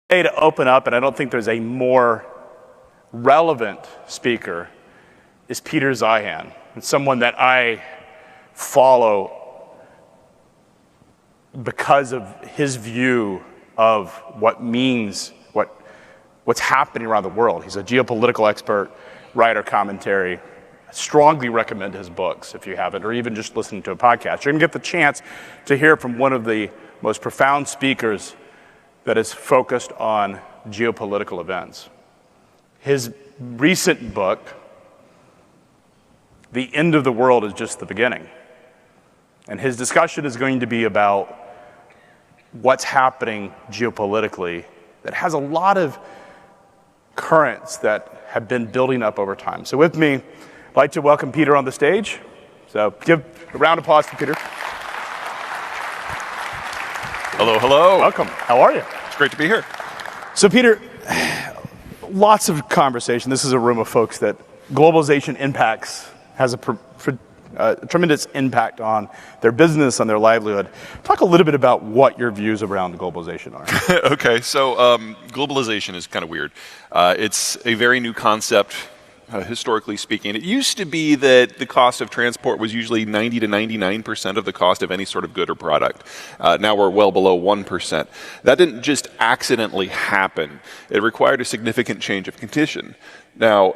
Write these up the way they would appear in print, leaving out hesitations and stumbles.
To open up, and I don't think there's a more relevant speaker, is Peter Zeihan. It's someone that I follow because of his view of what means, what's happening around the world. He's a geopolitical expert, writer, commentary. I strongly recommend his books if you haven't, or even just listening to a podcast. You're gonna get the chance to hear from one of the most profound speakers that is focused on geopolitical events. His recent book, The End of the World is Just the Beginning. And his discussion is going to be about what's happening geopolitically that has a lot of currents that have been building up over time. So with me, I'd like to welcome Peter on the stage. So give a round of applause for Peter. Hello, hello. Welcome. How are you? It's great to be here. So Peter, lots of conversation. This is a room of folks that globalization has a tremendous impact on their business, on their livelihood. Talk a little bit about what your views around globalization are. Okay, so globalization is kind of weird. It's a very new concept, historically speaking. It used to be that the cost of transport was usually 90 to 99% of the cost of any sort of good or product. Now we're well below 1%. That didn't just accidentally happen. It required a significant change of condition. Now,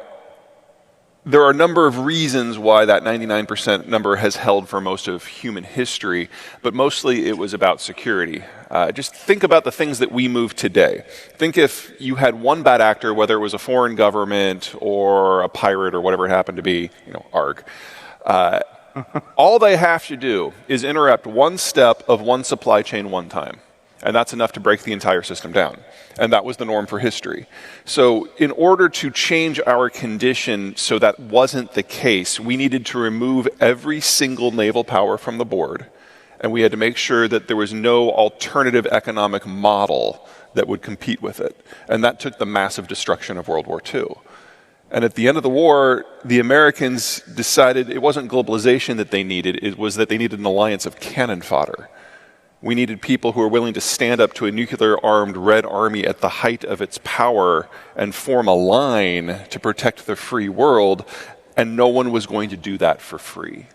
there are a number of reasons why that 99% number has held for most of human history, but mostly it was about security. Just think about the things that we move today. Think if you had one bad actor, whether it was a foreign government or a pirate or whatever it happened to be, ARG. All they have to do is interrupt one step of one supply chain one time. And that's enough to break the entire system down. And that was the norm for history. So in order to change our condition so that wasn't the case, we needed to remove every single naval power from the board. And we had to make sure that there was no alternative economic model that would compete with it. And that took the massive destruction of World War II. And at the end of the war, the Americans decided it wasn't globalization that they needed, it was that they needed an alliance of cannon fodder. We needed people who were willing to stand up to a nuclear-armed Red Army at the height of its power and form a line to protect the free world, and no one was going to do that for free.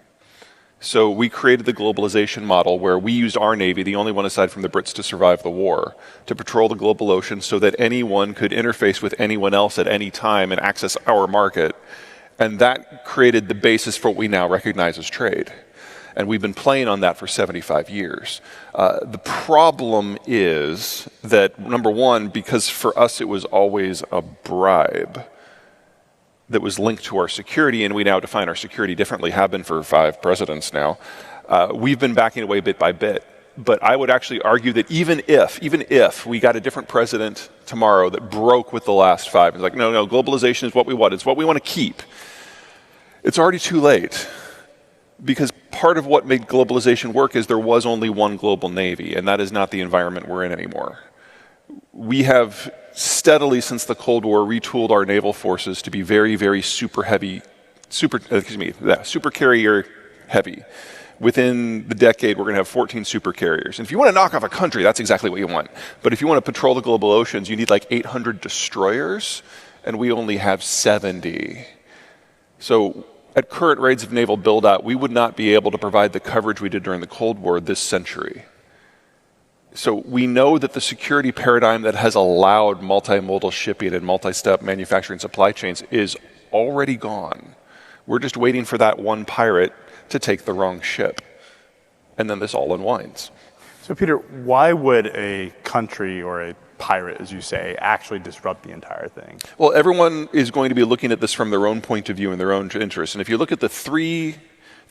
So we created the globalization model where we used our Navy, the only one aside from the Brits to survive the war, to patrol the global ocean so that anyone could interface with anyone else at any time and access our market. And that created the basis for what we now recognize as trade. And we've been playing on that for 75 years. The problem is that, number one, because for us it was always a bribe that was linked to our security, and we now define our security differently, have been for 5 presidents now, we've been backing away bit by bit. But I would actually argue that even if we got a different president tomorrow that broke with the last 5, it's like, no, globalization is what we want. It's what we want to keep. It's already too late. Because part of what made globalization work is there was only one global navy, and that is not the environment we're in anymore. We have steadily, since the Cold War, retooled our naval forces to be very, very super carrier heavy. Within the decade, we're going to have 14 super carriers. And if you want to knock off a country, that's exactly what you want. But if you want to patrol the global oceans, you need like 800 destroyers, and we only have 70. So at current rates of naval build-out, we would not be able to provide the coverage we did during the Cold War this century. So we know that the security paradigm that has allowed multimodal shipping and multi-step manufacturing supply chains is already gone. We're just waiting for that one pirate to take the wrong ship. And then this all unwinds. So Peter, why would a country or a pirate, as you say, actually disrupt the entire thing? Well, everyone is going to be looking at this from their own point of view and their own interests. And if you look at the three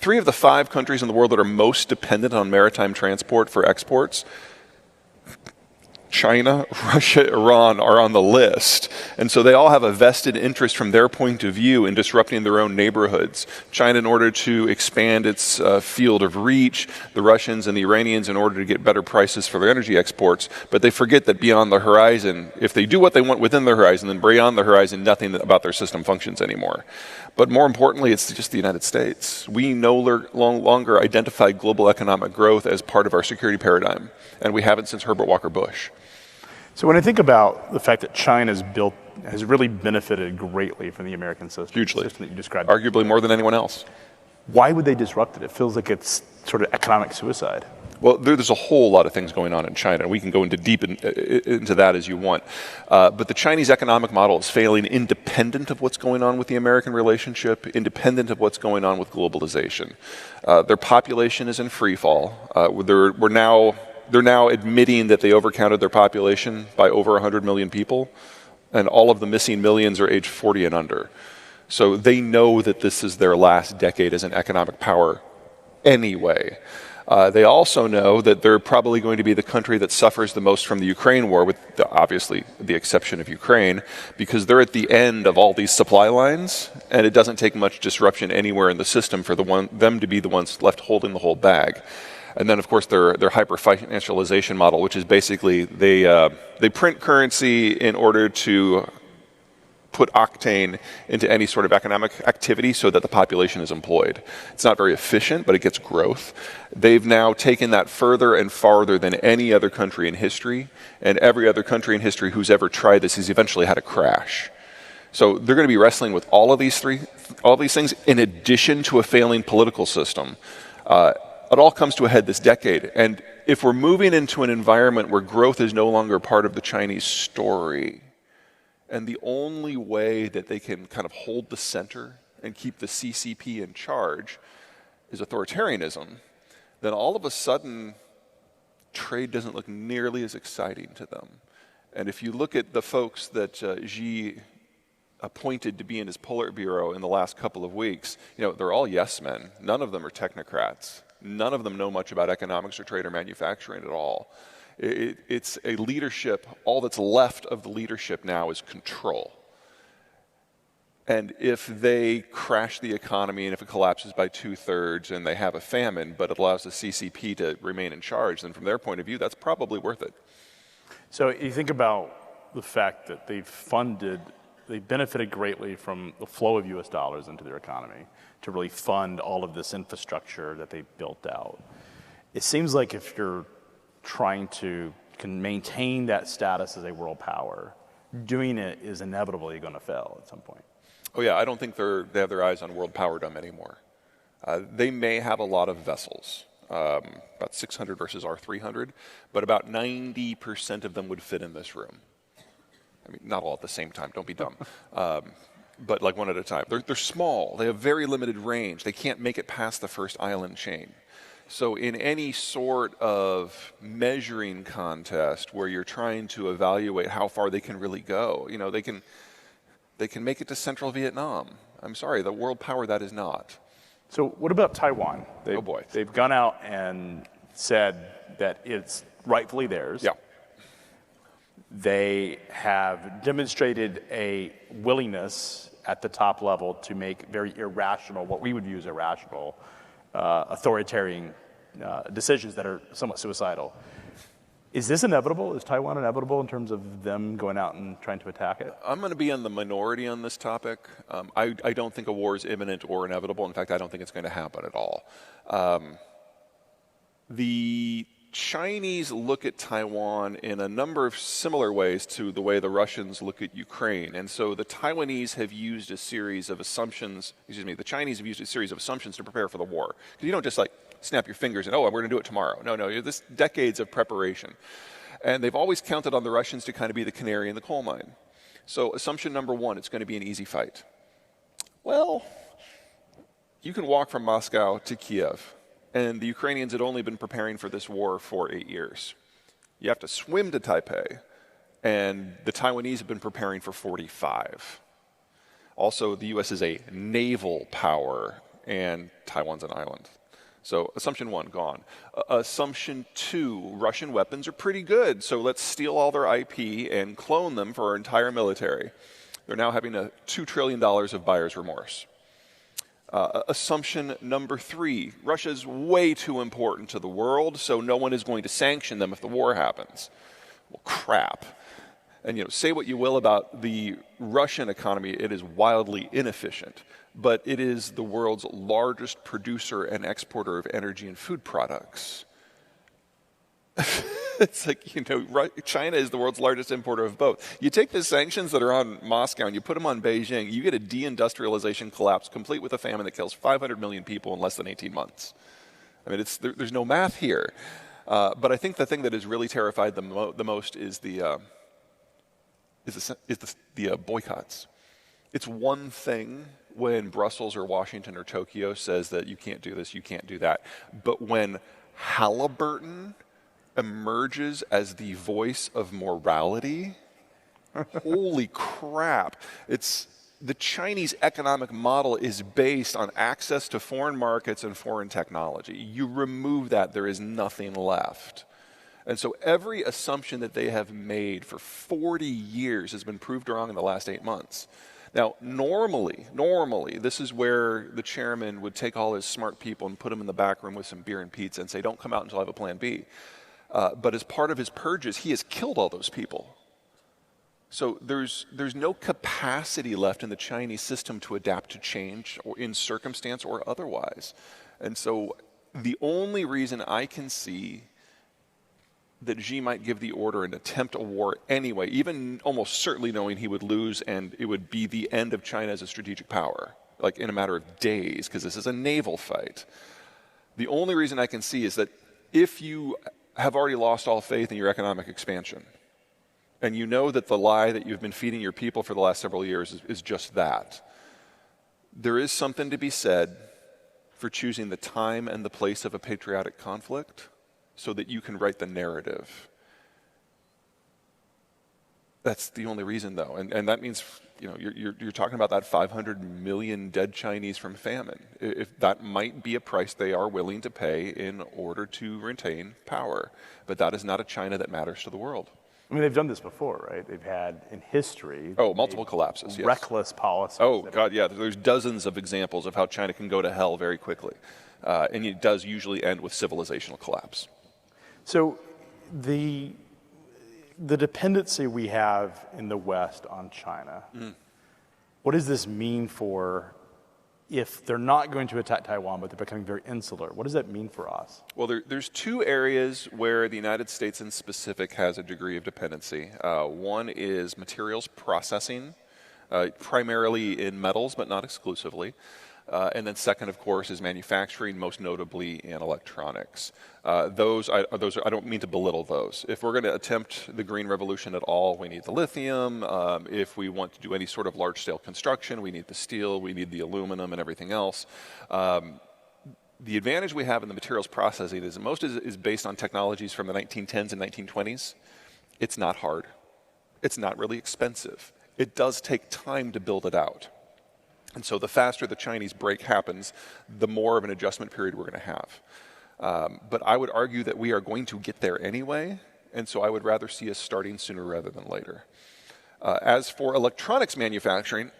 of the 5 countries in the world that are most dependent on maritime transport for exports, China, Russia, Iran are on the list. And so they all have a vested interest from their point of view in disrupting their own neighborhoods. China in order to expand its field of reach, the Russians and the Iranians in order to get better prices for their energy exports. But they forget that beyond the horizon, if they do what they want within the horizon, then beyond the horizon, nothing about their system functions anymore. But more importantly, it's just the United States. We no longer identify global economic growth as part of our security paradigm. And we haven't since Herbert Walker Bush. So when I think about the fact that China's has really benefited greatly from the American system, Hugely. the system that you described, Arguably more than anyone else. why would they disrupt it? It feels like it's sort of economic suicide. Well, there's a whole lot of things going on in China, and we can go into that as you want. But the Chinese economic model is failing independent of what's going on with the American relationship, independent of what's going on with globalization. Their population is in free fall. They're now admitting that they overcounted their population by over 100 million people, and all of the missing millions are age 40 and under. So they know that this is their last decade as an economic power anyway. They also know that they're probably going to be the country that suffers the most from the Ukraine war, with obviously the exception of Ukraine, because they're at the end of all these supply lines, and it doesn't take much disruption anywhere in the system for them to be the ones left holding the whole bag. And then, of course, their hyper-financialization model, which is basically they print currency in order to put octane into any sort of economic activity so that the population is employed. It's not very efficient, but it gets growth. They've now taken that further and farther than any other country in history, and every other country in history who's ever tried this has eventually had a crash. So they're going to be wrestling with all of these things in addition to a failing political system. It all comes to a head this decade, and if we're moving into an environment where growth is no longer part of the Chinese story, and the only way that they can kind of hold the center and keep the CCP in charge is authoritarianism, then all of a sudden, trade doesn't look nearly as exciting to them. And if you look at the folks that Xi appointed to be in his Politburo in the last couple of weeks, they're all yes men. None of them are technocrats. None of them know much about economics or trade or manufacturing at all. It's a leadership. All that's left of the leadership now is control. And if they crash the economy and if it collapses by 2/3 and they have a famine, but it allows the CCP to remain in charge, then from their point of view, that's probably worth it. So you think about the fact that they benefited greatly from the flow of US dollars into their economy to really fund all of this infrastructure that they built out. It seems like if you're trying to maintain that status as a world power, doing it is inevitably going to fail at some point. Oh yeah, I don't think they have their eyes on world powerdom anymore. They may have a lot of vessels, about 600 versus our 300, but about 90% of them would fit in this room. I mean, not all at the same time, don't be dumb. But like one at a time. They're small, they have very limited range. They can't make it past the first island chain. So in any sort of measuring contest where you're trying to evaluate how far they can really go, they can make it to central Vietnam. I'm sorry, the world power that is not. So what about Taiwan? Oh boy. They've gone out and said that it's rightfully theirs. Yeah. They have demonstrated a willingness at the top level to make very irrational, what we would view as irrational, authoritarian decisions that are somewhat suicidal. Is this inevitable? Is Taiwan inevitable in terms of them going out and trying to attack it? I'm going to be in the minority on this topic. I don't think a war is imminent or inevitable. In fact, I don't think it's going to happen at all. The Chinese look at Taiwan in a number of similar ways to the way the Russians look at Ukraine. And so the Taiwanese have used a series of assumptions, the Chinese have used a series of assumptions to prepare for the war. Because you don't just snap your fingers and, we're going to do it tomorrow. No, this decades of preparation. And they've always counted on the Russians to kind of be the canary in the coal mine. So assumption number one, it's going to be an easy fight. Well, you can walk from Moscow to Kiev. And the Ukrainians had only been preparing for this war for 8 years. You have to swim to Taipei, and the Taiwanese have been preparing for 45. Also, the U.S. is a naval power, and Taiwan's an island. So assumption one, gone. Assumption two, Russian weapons are pretty good, so let's steal all their IP and clone them for our entire military. They're now having $2 trillion of buyer's remorse. Assumption number three, Russia's way too important to the world, so no one is going to sanction them if the war happens. Well, crap. And say what you will about the Russian economy, it is wildly inefficient, but it is the world's largest producer and exporter of energy and food products. It's like, China is the world's largest importer of both. You take the sanctions that are on Moscow and you put them on Beijing, you get a deindustrialization collapse complete with a famine that kills 500 million people in less than 18 months. I mean, there's no math here. But I think the thing that has really terrified the most is the boycotts. It's one thing when Brussels or Washington or Tokyo says that you can't do this, you can't do that. But when Halliburton emerges as the voice of morality, holy crap. The Chinese economic model is based on access to foreign markets and foreign technology. You remove that, there is nothing left. And so every assumption that they have made for 40 years has been proved wrong in the last 8 months. Now, normally, this is where the chairman would take all his smart people and put them in the back room with some beer and pizza and say, don't come out until I have a plan B. But as part of his purges, he has killed all those people. So there's no capacity left in the Chinese system to adapt to change or in circumstance or otherwise. And so the only reason I can see that Xi might give the order and attempt a war anyway, even almost certainly knowing he would lose and it would be the end of China as a strategic power, like in a matter of days, because this is a naval fight. The only reason I can see is that if you have already lost all faith in your economic expansion, and you know that the lie that you've been feeding your people for the last several years is just that, there is something to be said for choosing the time and the place of a patriotic conflict so that you can write the narrative. That's the only reason, though. And that means, you're talking about that 500 million dead Chinese from famine. If that might be a price they are willing to pay in order to retain power. But that is not a China that matters to the world. I mean, they've done this before, right? They've had, in history... multiple collapses, yes. Reckless policies. Oh, God, yeah. There's dozens of examples of how China can go to hell very quickly. And it does usually end with civilizational collapse. So the dependency we have in the West on China, what does this mean for if they're not going to attack Taiwan, but they're becoming very insular? What does that mean for us? Well, there's two areas where the United States in specific has a degree of dependency. One is materials processing, primarily in metals, but not exclusively. And then second, of course, is manufacturing, most notably in electronics. I don't mean to belittle those. If we're going to attempt the green revolution at all, we need the lithium. If we want to do any sort of large-scale construction, we need the steel, we need the aluminum, and everything else. The advantage we have in the materials processing is most is based on technologies from the 1910s and 1920s. It's not hard. It's not really expensive. It does take time to build it out. And so the faster the Chinese break happens, the more of an adjustment period we're going to have. But I would argue that we are going to get there anyway, and so I would rather see us starting sooner rather than later. As for electronics manufacturing,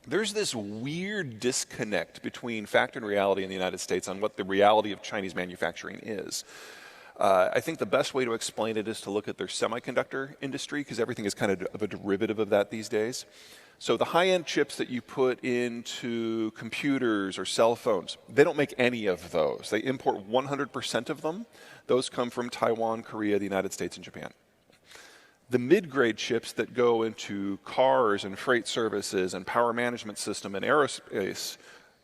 there's this weird disconnect between fact and reality in the United States on what the reality of Chinese manufacturing is. I think the best way to explain it is to look at their semiconductor industry, because everything is kind of a derivative of that these days. So the high-end chips that you put into computers or cell phones, they don't make any of those. They import 100% of them. Those come from Taiwan, Korea, the United States, and Japan. The mid-grade chips that go into cars and freight services and power management system and aerospace,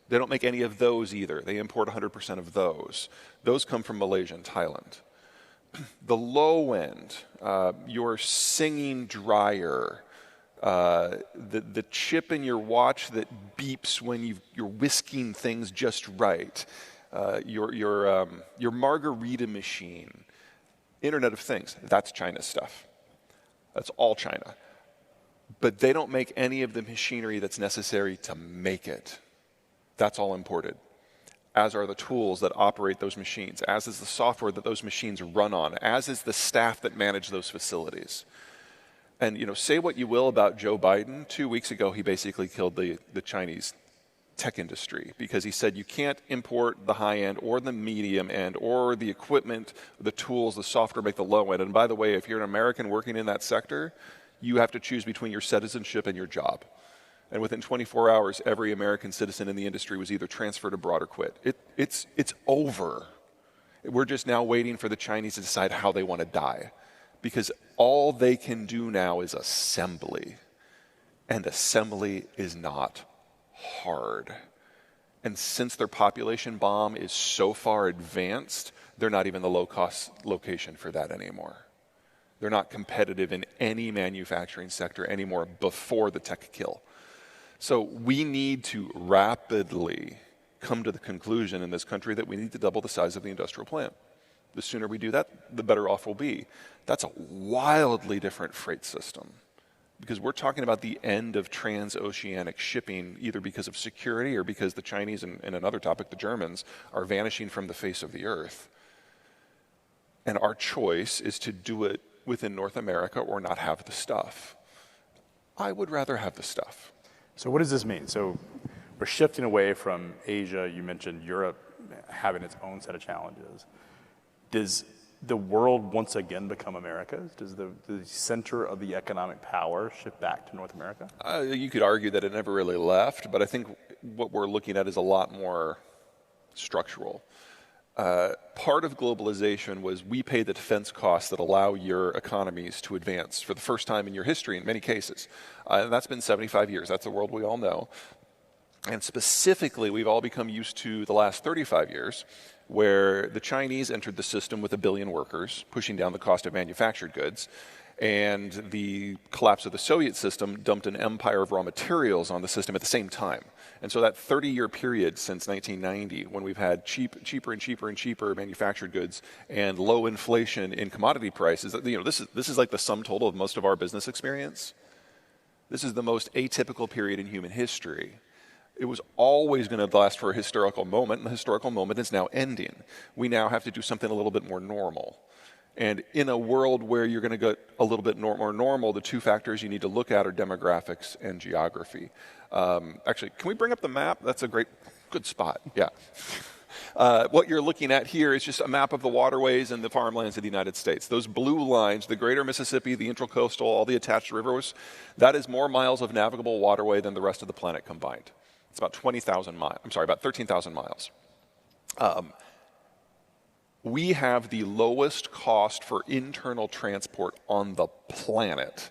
they don't make any of those either. They import 100% of those. Those come from Malaysia and Thailand. The low end, your singing dryer, the chip in your watch that beeps when you're whisking things just right, your margarita machine, Internet of Things, that's China's stuff. That's all China. But they don't make any of the machinery that's necessary to make it. That's all imported, as are the tools that operate those machines, as is the software that those machines run on, as is the staff that manage those facilities. And, say what you will about Joe Biden. 2 weeks ago, he basically killed the Chinese tech industry because he said you can't import the high end or the medium end or the equipment, the tools, the software make the low end. And by the way, if you're an American working in that sector, you have to choose between your citizenship and your job. And within 24 hours, every American citizen in the industry was either transferred abroad or quit. It's over. We're just now waiting for the Chinese to decide how they want to die, because all they can do now is assembly. And assembly is not hard. And since their population bomb is so far advanced, they're not even the low-cost location for that anymore. They're not competitive in any manufacturing sector anymore before the tech kill. So we need to rapidly come to the conclusion in this country that we need to double the size of the industrial plant. The sooner we do that, the better off we'll be. That's a wildly different freight system, because we're talking about the end of transoceanic shipping, either because of security or because the Chinese, and another topic, the Germans, are vanishing from the face of the earth. And our choice is to do it within North America or not have the stuff. I would rather have the stuff. So what does this mean? So we're shifting away from Asia. You mentioned Europe having its own set of challenges. Does the world once again become America's? Does the center of the economic power shift back to North America? You could argue that it never really left, but I think what we're looking at is a lot more structural. Part of globalization was we pay the defense costs that allow your economies to advance for the first time in your history in many cases. And that's been 75 years. That's a world we all know. And specifically, we've all become used to the last 35 years, where the Chinese entered the system with 1 billion workers, pushing down the cost of manufactured goods, and the collapse of the Soviet system dumped an empire of raw materials on the system at the same time. And so that 30-year period since 1990, when we've had cheaper and cheaper and cheaper manufactured goods and low inflation in commodity prices, this is like the sum total of most of our business experience. This is the most atypical period in human history. It was always going to last for a historical moment, and the historical moment is now ending. We now have to do something a little bit more normal. And in a world where you're going to get a little bit more normal, the two factors you need to look at are demographics and geography. Actually, can we bring up the map? That's a good spot. Yeah. What you're looking at here is just a map of the waterways and the farmlands of the United States. Those blue lines, the greater Mississippi, the intracoastal, all the attached rivers, that is more miles of navigable waterway than the rest of the planet combined. It's about 20,000 miles. I'm sorry, about 13,000 miles. We have the lowest cost for internal transport on the planet.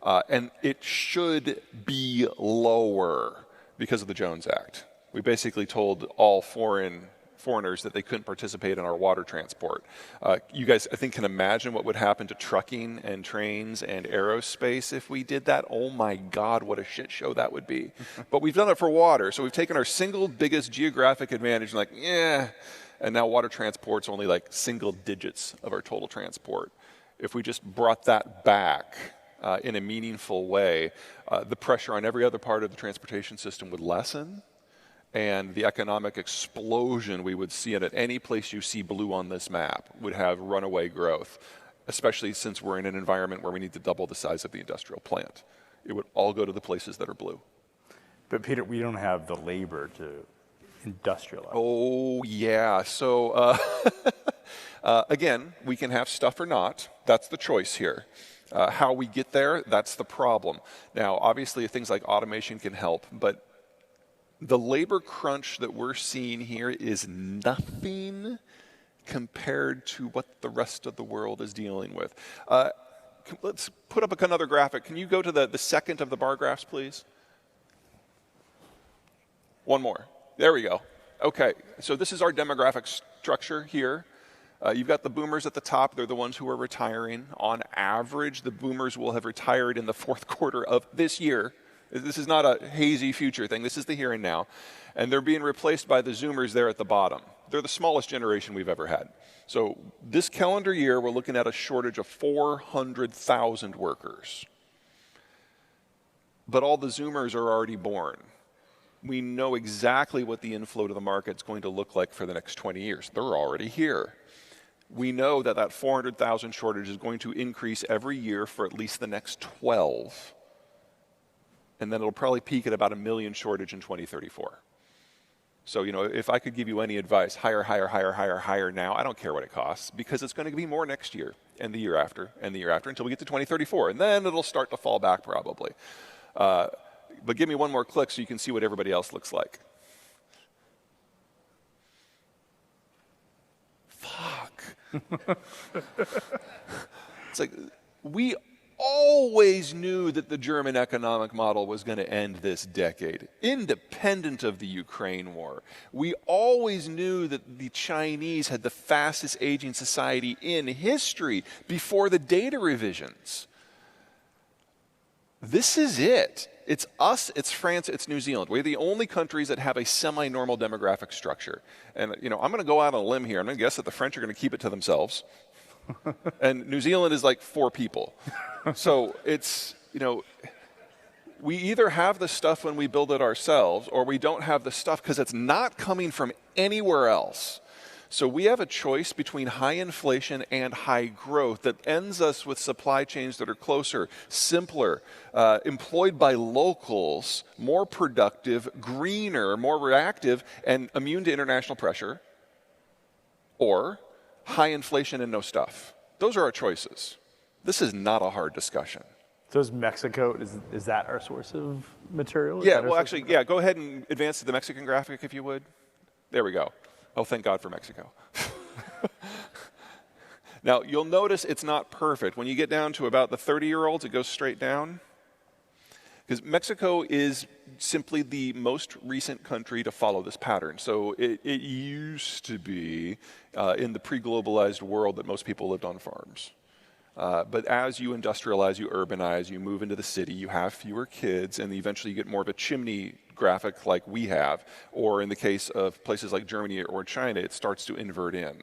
And it should be lower because of the Jones Act. We basically told all foreigners that they couldn't participate in our water transport. You guys, I think, can imagine what would happen to trucking and trains and aerospace if we did that. Oh my God, what a shit show that would be. But we've done it for water. So we've taken our single biggest geographic advantage and and now water transport's only like single digits of our total transport. If we just brought that back in a meaningful way, the pressure on every other part of the transportation system would lessen. And the economic explosion we would see at any place you see blue on this map would have runaway growth, especially since we're in an environment where we need to double the size of the industrial plant. It would all go to the places that are blue. But Peter, we don't have the labor to industrialize. Oh, yeah. So, again, we can have stuff or not. That's the choice here. How we get there, that's the problem. Now, obviously, things like automation can help, but the labor crunch that we're seeing here is nothing compared to what the rest of the world is dealing with. Let's put up another graphic. Can you go to the second of the bar graphs, please? One more. There we go. Okay, so this is our demographic structure here. You've got the boomers at the top. They're the ones who are retiring. On average, the boomers will have retired in the fourth quarter of this year. This is not a hazy future thing. This is the here and now. And they're being replaced by the Zoomers there at the bottom. They're the smallest generation we've ever had. So this calendar year, we're looking at a shortage of 400,000 workers. But all the Zoomers are already born. We know exactly what the inflow to the market is going to look like for the next 20 years. They're already here. We know that that 400,000 shortage is going to increase every year for at least the next 12. And then it'll probably peak at about 1 million shortage in 2034. So, if I could give you any advice, hire now. I don't care what it costs, because it's going to be more next year and the year after and the year after until we get to 2034. And then it'll start to fall back probably. But give me one more click so you can see what everybody else looks like. Fuck. It's like, we always knew that the German economic model was going to end this decade, independent of the Ukraine war. We always knew that the Chinese had the fastest aging society in history before the data revisions. This is it. It's us, it's France, it's New Zealand. We're the only countries that have a semi-normal demographic structure. And, I'm going to go out on a limb here. I'm going to guess that the French are going to keep it to themselves. And New Zealand is like 4 people. So it's, we either have the stuff when we build it ourselves, or we don't have the stuff because it's not coming from anywhere else. So we have a choice between high inflation and high growth that ends us with supply chains that are closer, simpler, employed by locals, more productive, greener, more reactive, and immune to international pressure, or high inflation and no stuff. Those are our choices. This is not a hard discussion. So is Mexico, is that our source of material? Yeah, well, actually, yeah, go ahead and advance to the Mexican graphic if you would. There we go. Oh, thank God for Mexico. Now, you'll notice it's not perfect. When you get down to about the 30-year-olds, it goes straight down. Because Mexico is simply the most recent country to follow this pattern. So it used to be in the pre-globalized world that most people lived on farms. But as you industrialize, you urbanize, you move into the city, you have fewer kids, and eventually you get more of a chimney graphic like we have. Or in the case of places like Germany or China, it starts to invert in.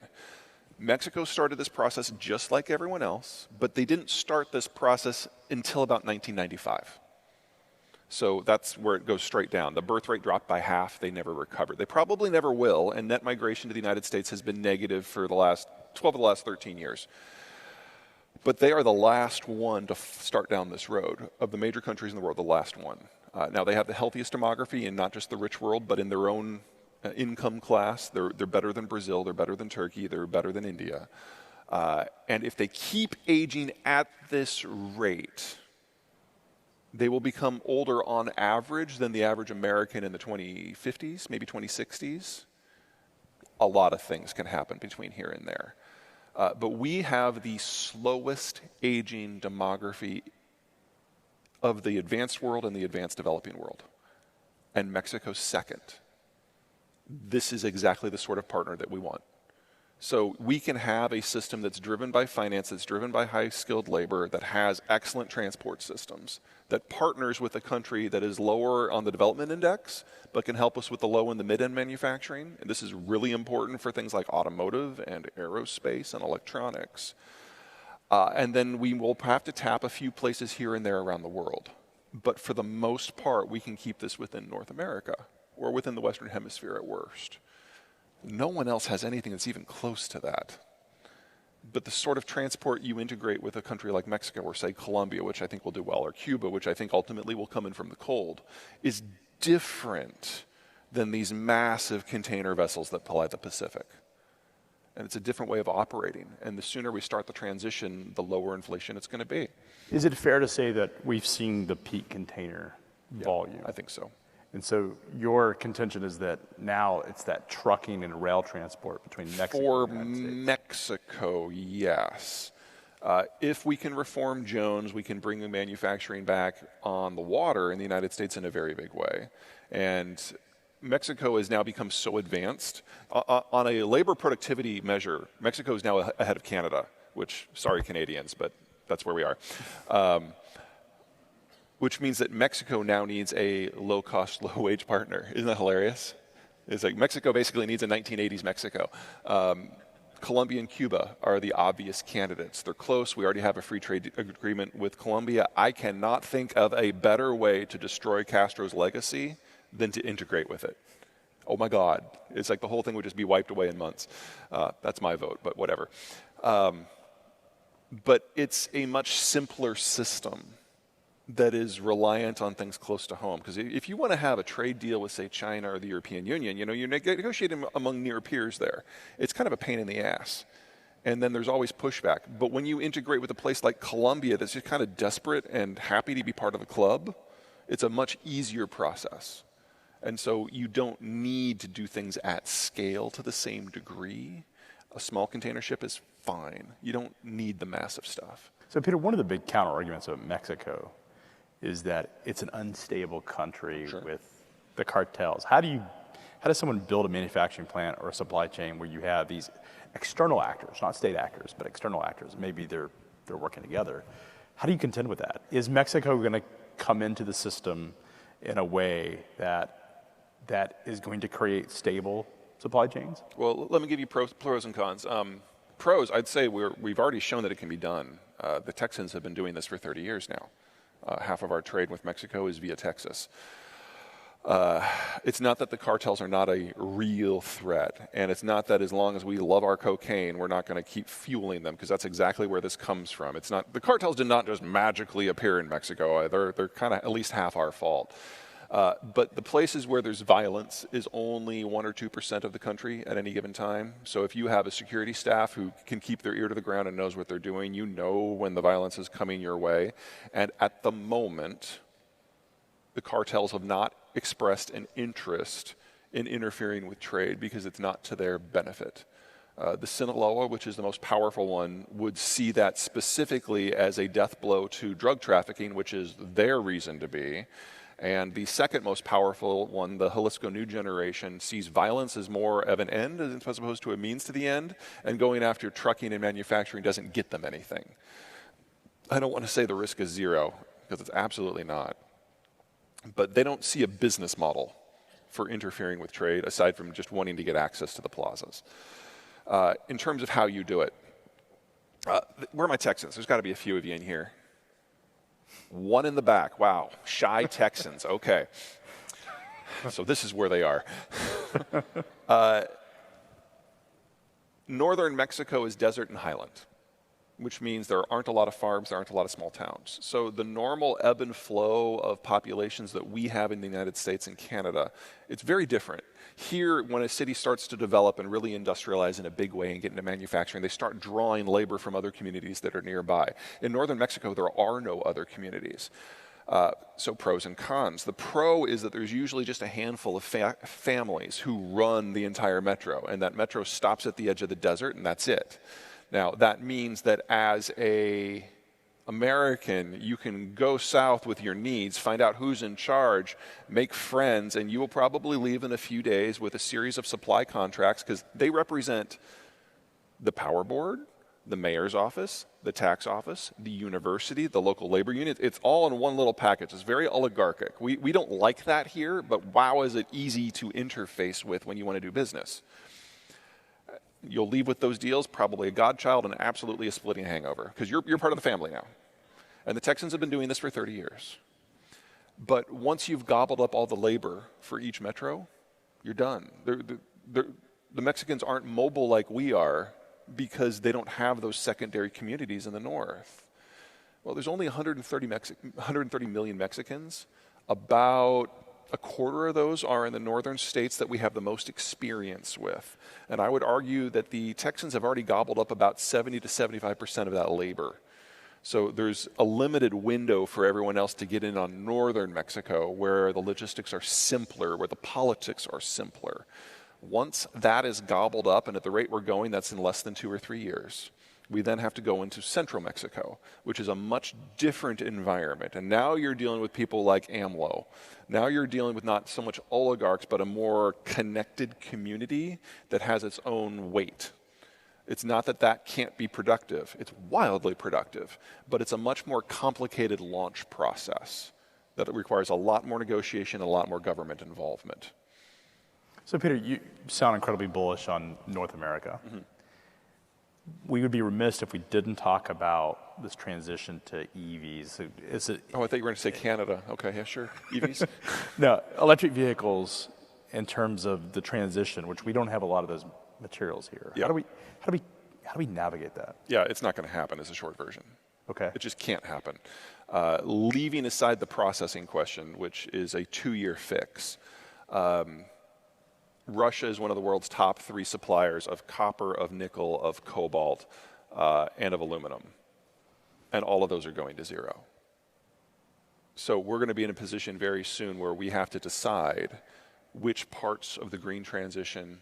Mexico started this process just like everyone else, but they didn't start this process until about 1995. So that's where it goes straight down. The birth rate dropped by half. They never recovered. They probably never will, and net migration to the United States has been negative for the last 12 of the last 13 years. But they are the last one to start down this road. Of the major countries in the world, the last one. Now, they have the healthiest demography in not just the rich world, but in their own income class. They're better than Brazil. They're better than Turkey. They're better than India. And if they keep aging at this rate, they will become older on average than the average American in the 2050s, maybe 2060s. A lot of things can happen between here and there. But we have the slowest aging demography of the advanced world and the advanced developing world. And Mexico's second. This is exactly the sort of partner that we want. So we can have a system that's driven by finance, that's driven by high-skilled labor, that has excellent transport systems, that partners with a country that is lower on the development index, but can help us with the low and the mid-end manufacturing. And this is really important for things like automotive and aerospace and electronics. And then we will have to tap a few places here and there around the world. But for the most part, we can keep this within North America, or within the Western Hemisphere at worst. No one else has anything that's even close to that. But the sort of transport you integrate with a country like Mexico, or say Colombia, which I think will do well, or Cuba, which I think ultimately will come in from the cold, is different than these massive container vessels that ply the Pacific. And it's a different way of operating. And the sooner we start the transition, the lower inflation it's going to be. Is it fair to say that we've seen the peak container volume? I think so. And so your contention is that now it's that trucking and rail transport between Mexico and the United States. For Mexico, yes. If we can reform Jones, we can bring the manufacturing back on the water in the United States in a very big way. And Mexico has now become so advanced. On a labor productivity measure, Mexico is now ahead of Canada, which, sorry Canadians, but that's where we are. Which means that Mexico now needs a low-cost, low-wage partner. Isn't that hilarious? It's like Mexico basically needs a 1980s Mexico. Colombia and Cuba are the obvious candidates. They're close. We already have a free trade agreement with Colombia. I cannot think of a better way to destroy Castro's legacy than to integrate with it. Oh my God. It's like the whole thing would just be wiped away in months. That's my vote, but whatever. But it's a much simpler system that is reliant on things close to home. Because if you want to have a trade deal with, say, China or the European Union, you're negotiating among near peers there. It's kind of a pain in the ass. And then there's always pushback. But when you integrate with a place like Colombia that's just kind of desperate and happy to be part of the club, it's a much easier process. And so you don't need to do things at scale to the same degree. A small container ship is fine. You don't need the massive stuff. So, Peter, one of the big counter arguments of Mexico is that it's an unstable country with the cartels. How does someone build a manufacturing plant or a supply chain where you have these external actors, not state actors, but external actors? Maybe they're working together. How do you contend with that? Is Mexico going to come into the system in a way that is going to create stable supply chains? Well, let me give you pros and cons. Pros, I'd say we've already shown that it can be done. The Texans have been doing this for 30 years now. Half of our trade with Mexico is via Texas. It's not that the cartels are not a real threat, and it's not that as long as we love our cocaine, we're not going to keep fueling them, because that's exactly where this comes from. It's not, the cartels did not just magically appear in Mexico. They're kind of at least half our fault. But the places where there's violence is only 1 or 2% of the country at any given time. So if you have a security staff who can keep their ear to the ground and knows what they're doing, you know when the violence is coming your way. And at the moment, the cartels have not expressed an interest in interfering with trade because it's not to their benefit. The Sinaloa, which is the most powerful one, would see that specifically as a death blow to drug trafficking, which is their reason to be. And the second most powerful one, the Jalisco New Generation, sees violence as more of an end as opposed to a means to the end, and going after trucking and manufacturing doesn't get them anything. I don't want to say the risk is zero, because it's absolutely not. But they don't see a business model for interfering with trade aside from just wanting to get access to the plazas. In terms of how you do it, where are my Texans? There's got to be a few of you in here. One in the back. Wow. Shy Texans. Okay. So this is where they are. Northern Mexico is desert and highland, which means there aren't a lot of farms, there aren't a lot of small towns. So the normal ebb and flow of populations that we have in the United States and Canada, it's very different. Here, when a city starts to develop and really industrialize in a big way and get into manufacturing, they start drawing labor from other communities that are nearby. In northern Mexico, there are no other communities. So pros and cons. The pro is that there's usually just a handful of families who run the entire metro, and that metro stops at the edge of the desert, and that's it. Now, that means that as an American, you can go south with your needs, find out who's in charge, make friends, and you will probably leave in a few days with a series of supply contracts, because they represent the power board, the mayor's office, the tax office, the university, the local labor union. It's all in one little package. It's very oligarchic. We don't like that here, but wow, is it easy to interface with when you want to do business. You'll leave with those deals, probably a godchild and absolutely a splitting hangover, because you're part of the family now. And the Texans have been doing this for 30 years. But once you've gobbled up all the labor for each metro, you're done. The Mexicans aren't mobile like we are because they don't have those secondary communities in the north. Well, there's only 130 million Mexicans. About a quarter of those are in the northern states that we have the most experience with. And I would argue that the Texans have already gobbled up about 70 to 75% of that labor. So there's a limited window for everyone else to get in on northern Mexico, where the logistics are simpler, where the politics are simpler. Once that is gobbled up, and at the rate we're going, that's in less than 2 or 3 years, we then have to go into central Mexico, which is a much different environment. And now you're dealing with people like AMLO. Now you're dealing with not so much oligarchs, but a more connected community that has its own weight. It's not that that can't be productive. It's wildly productive, but it's a much more complicated launch process that requires a lot more negotiation, a lot more government involvement. So, Peter, you sound incredibly bullish on North America. Mm-hmm. We would be remiss if we didn't talk about this transition to EVs. I thought you were going to say Canada. Okay, yeah, sure. EVs? No, electric vehicles in terms of the transition, which we don't have a lot of those materials here. Yeah. How do we navigate that? Yeah, it's not going to happen is a short version. Okay. It just can't happen. Leaving aside the processing question, which is a 2-year fix, Russia is one of the world's top 3 suppliers of copper, of nickel, of cobalt, and of aluminum. And all of those are going to zero. So we're going to be in a position very soon where we have to decide which parts of the green transition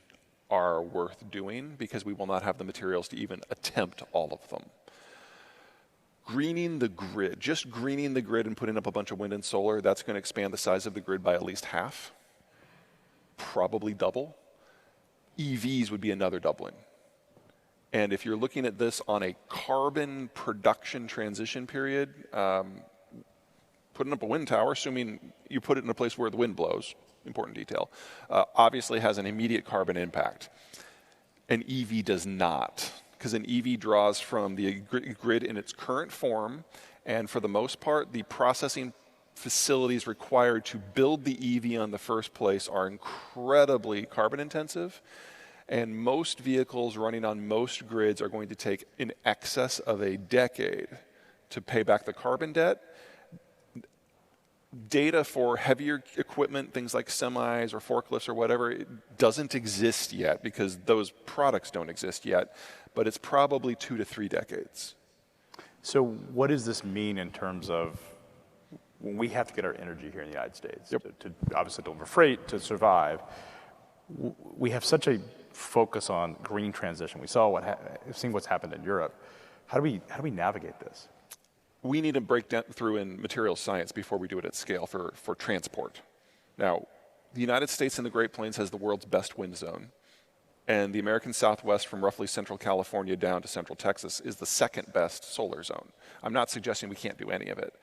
are worth doing because we will not have the materials to even attempt all of them. Greening the grid, just greening the grid and putting up a bunch of wind and solar, that's going to expand the size of the grid by at least half, probably double. EVs would be another doubling. And if you're looking at this on a carbon production transition period, putting up a wind tower, assuming you put it in a place where the wind blows, important detail, obviously has an immediate carbon impact. An EV does not, because an EV draws from the grid in its current form, and for the most part, the processing facilities required to build the EV on the first place are incredibly carbon intensive, and most vehicles running on most grids are going to take in excess of a decade to pay back the carbon debt. Data for heavier equipment, things like semis or forklifts or whatever, it doesn't exist yet because those products don't exist yet, but it's probably 2 to 3 decades. So what does this mean in terms of when we have to get our energy here in the United States, to obviously deliver freight, to survive? We have such a focus on green transition. We saw seeing what's happened in Europe. How do we navigate this? We need to break down through in materials science before we do it at scale for transport. Now, the United States and the Great Plains has the world's best wind zone, and the American Southwest from roughly central California down to central Texas is the second best solar zone. I'm not suggesting we can't do any of it,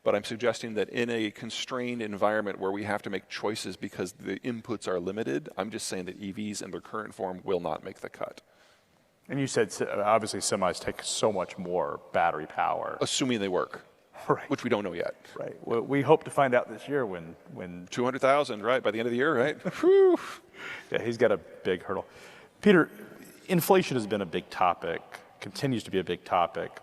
but I'm suggesting that in a constrained environment where we have to make choices because the inputs are limited, I'm just saying that EVs in their current form will not make the cut. And you said, obviously, semis take so much more battery power. Assuming they work, right? Which we don't know yet. Right. Well, we hope to find out this year when 200,000, right? By the end of the year, right? Whew. Yeah, he's got a big hurdle. Peter, inflation has been a big topic, continues to be a big topic.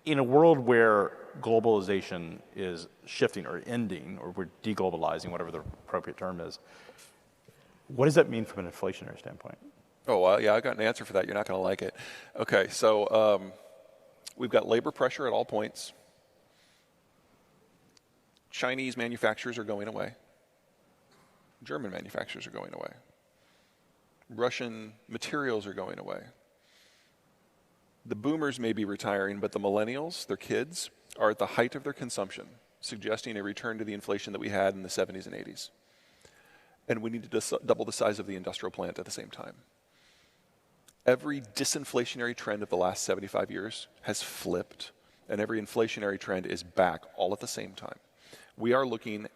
In a world where globalization is shifting or ending, or we're deglobalizing, whatever the appropriate term is, what does that mean from an inflationary standpoint? Oh, well, yeah, I got an answer for that. You're not going to like it. Okay, so we've got labor pressure at all points. Chinese manufacturers are going away. German manufacturers are going away. Russian materials are going away. The boomers may be retiring, but the millennials, their kids, are at the height of their consumption, suggesting a return to the inflation that we had in the 70s and 80s. And we need to double the size of the industrial plant at the same time. Every disinflationary trend of the last 75 years has flipped, and every inflationary trend is back all at the same time. We are looking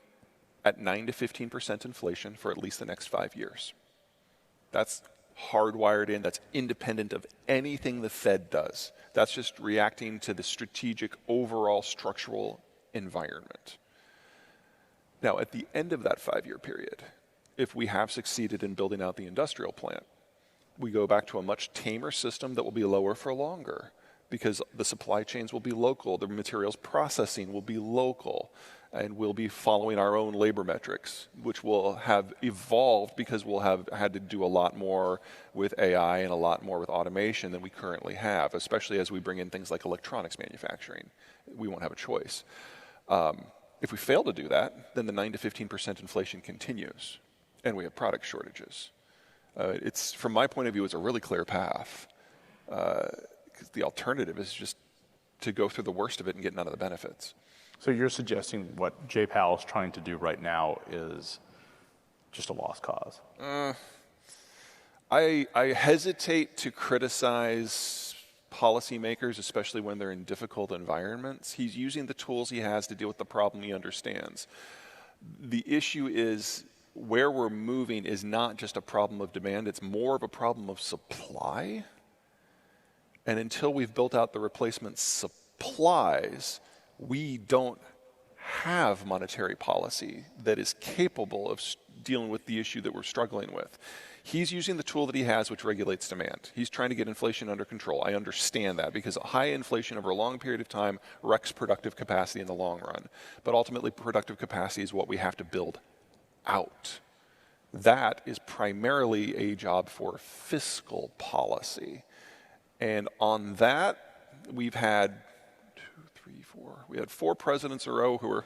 at 9 to 15% inflation for at least the next 5 years. That's hardwired in. That's independent of anything the Fed does. That's just reacting to the strategic overall structural environment. Now, at the end of that 5-year period, if we have succeeded in building out the industrial plant, we go back to a much tamer system that will be lower for longer because the supply chains will be local, the materials processing will be local, and we'll be following our own labor metrics, which will have evolved because we'll have had to do a lot more with AI and a lot more with automation than we currently have, especially as we bring in things like electronics manufacturing. We won't have a choice. If we fail to do that, then the 9 to 15% inflation continues, and we have product shortages. It's, from my point of view, it's a really clear path. Because the alternative is just to go through the worst of it and get none of the benefits. So you're suggesting what Jay Powell's trying to do right now is just a lost cause? I hesitate to criticize policymakers, especially when they're in difficult environments. He's using the tools he has to deal with the problem he understands. The issue is where we're moving is not just a problem of demand, it's more of a problem of supply. And until we've built out the replacement supplies, we don't have monetary policy that is capable of dealing with the issue that we're struggling with. He's using the tool that he has, which regulates demand. He's trying to get inflation under control. I understand that because high inflation over a long period of time wrecks productive capacity in the long run. But ultimately, productive capacity is what we have to build out. That is primarily a job for fiscal policy. And on that, we've had 4 presidents in a row who were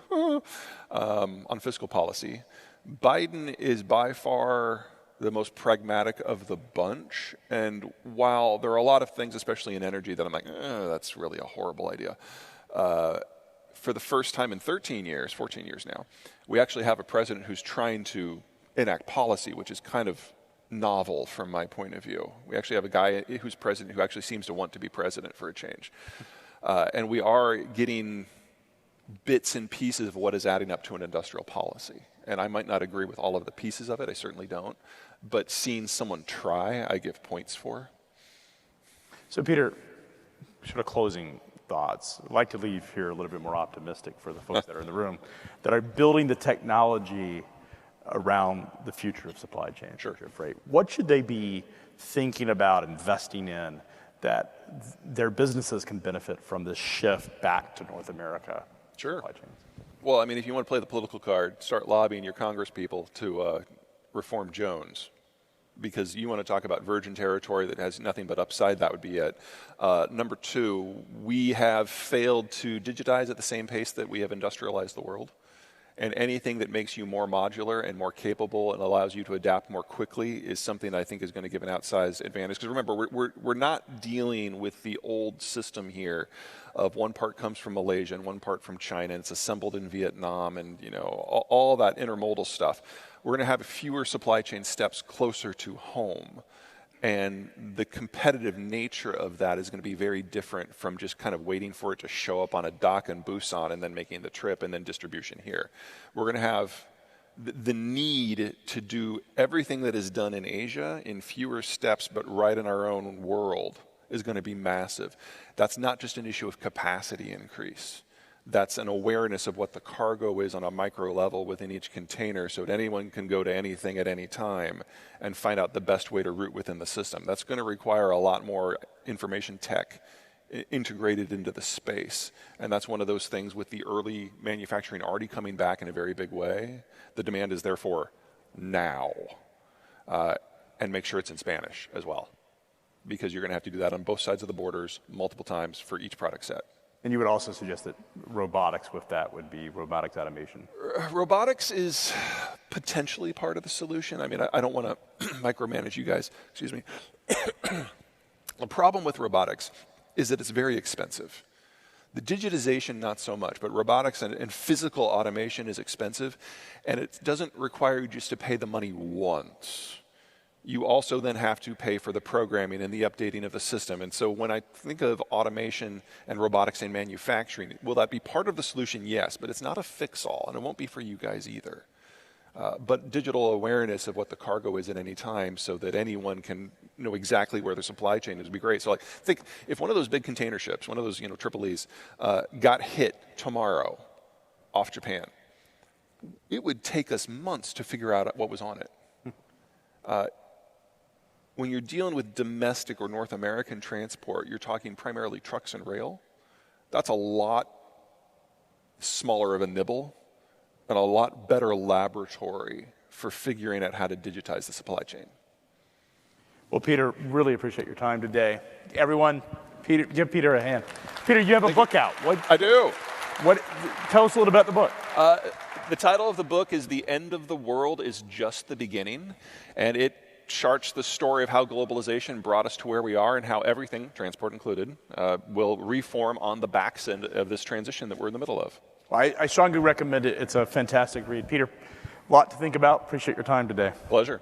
on fiscal policy. Biden is by far the most pragmatic of the bunch. And while there are a lot of things, especially in energy, that I'm like, that's really a horrible idea. For the first time in 13 years, 14 years now, we actually have a president who's trying to enact policy, which is kind of novel from my point of view. We actually have a guy who's president who actually seems to want to be president for a change. And we are getting bits and pieces of what is adding up to an industrial policy. And I might not agree with all of the pieces of it, I certainly don't. But seeing someone try, I give points for. So Peter, sort of closing thoughts. I'd like to leave here a little bit more optimistic for the folks that are in the room, that are building the technology around the future of supply chain, future of freight. What should they be thinking about investing in that their businesses can benefit from this shift back to North America? Sure. Supply chains? Well, I mean, if you want to play the political card, start lobbying your Congress people to reform Jones, because you want to talk about virgin territory that has nothing but upside. That would be it. Number two, we have failed to digitize at the same pace that we have industrialized the world. And anything that makes you more modular and more capable and allows you to adapt more quickly is something that I think is going to give an outsized advantage. Because remember, we're not dealing with the old system here of one part comes from Malaysia and one part from China, and it's assembled in Vietnam, and all that intermodal stuff. We're going to have fewer supply chain steps closer to home. And the competitive nature of that is going to be very different from just kind of waiting for it to show up on a dock in Busan and then making the trip and then distribution here. We're going to have the need to do everything that is done in Asia in fewer steps, but right in our own world, is going to be massive. That's not just an issue of capacity increase. That's an awareness of what the cargo is on a micro level within each container, so that anyone can go to anything at any time and find out the best way to route within the system. That's going to require a lot more information tech integrated into the space. And that's one of those things with the early manufacturing already coming back in a very big way. The demand is therefore now. And make sure it's in Spanish as well, because you're going to have to do that on both sides of the borders multiple times for each product set. And you would also suggest that robotics with that would be robotics automation? Robotics is potentially part of the solution. I mean, I don't want to micromanage you guys. Excuse me. The problem with robotics is that it's very expensive. The digitization, not so much, but robotics and physical automation is expensive, and it doesn't require you just to pay the money once. You also then have to pay for the programming and the updating of the system. And so when I think of automation and robotics in manufacturing, will that be part of the solution? Yes, but it's not a fix-all, and it won't be for you guys either. But digital awareness of what the cargo is at any time so that anyone can know exactly where the supply chain is would be great. So like, think if one of those big container ships, one of those Triple E's, got hit tomorrow off Japan, it would take us months to figure out what was on it. When you're dealing with domestic or North American transport, you're talking primarily trucks and rail. That's a lot smaller of a nibble and a lot better laboratory for figuring out how to digitize the supply chain. Well, Peter, really appreciate your time today. Everyone, Peter, give Peter a hand. Peter, you have a book out. I do. Tell us a little about the book. The title of the book is The End of the World is Just the Beginning, and it charts the story of how globalization brought us to where we are and how everything, transport included, will reform on the backs end of this transition that we're in the middle of. Well, I strongly recommend it. It's a fantastic read. Peter, a lot to think about. Appreciate your time today. Pleasure.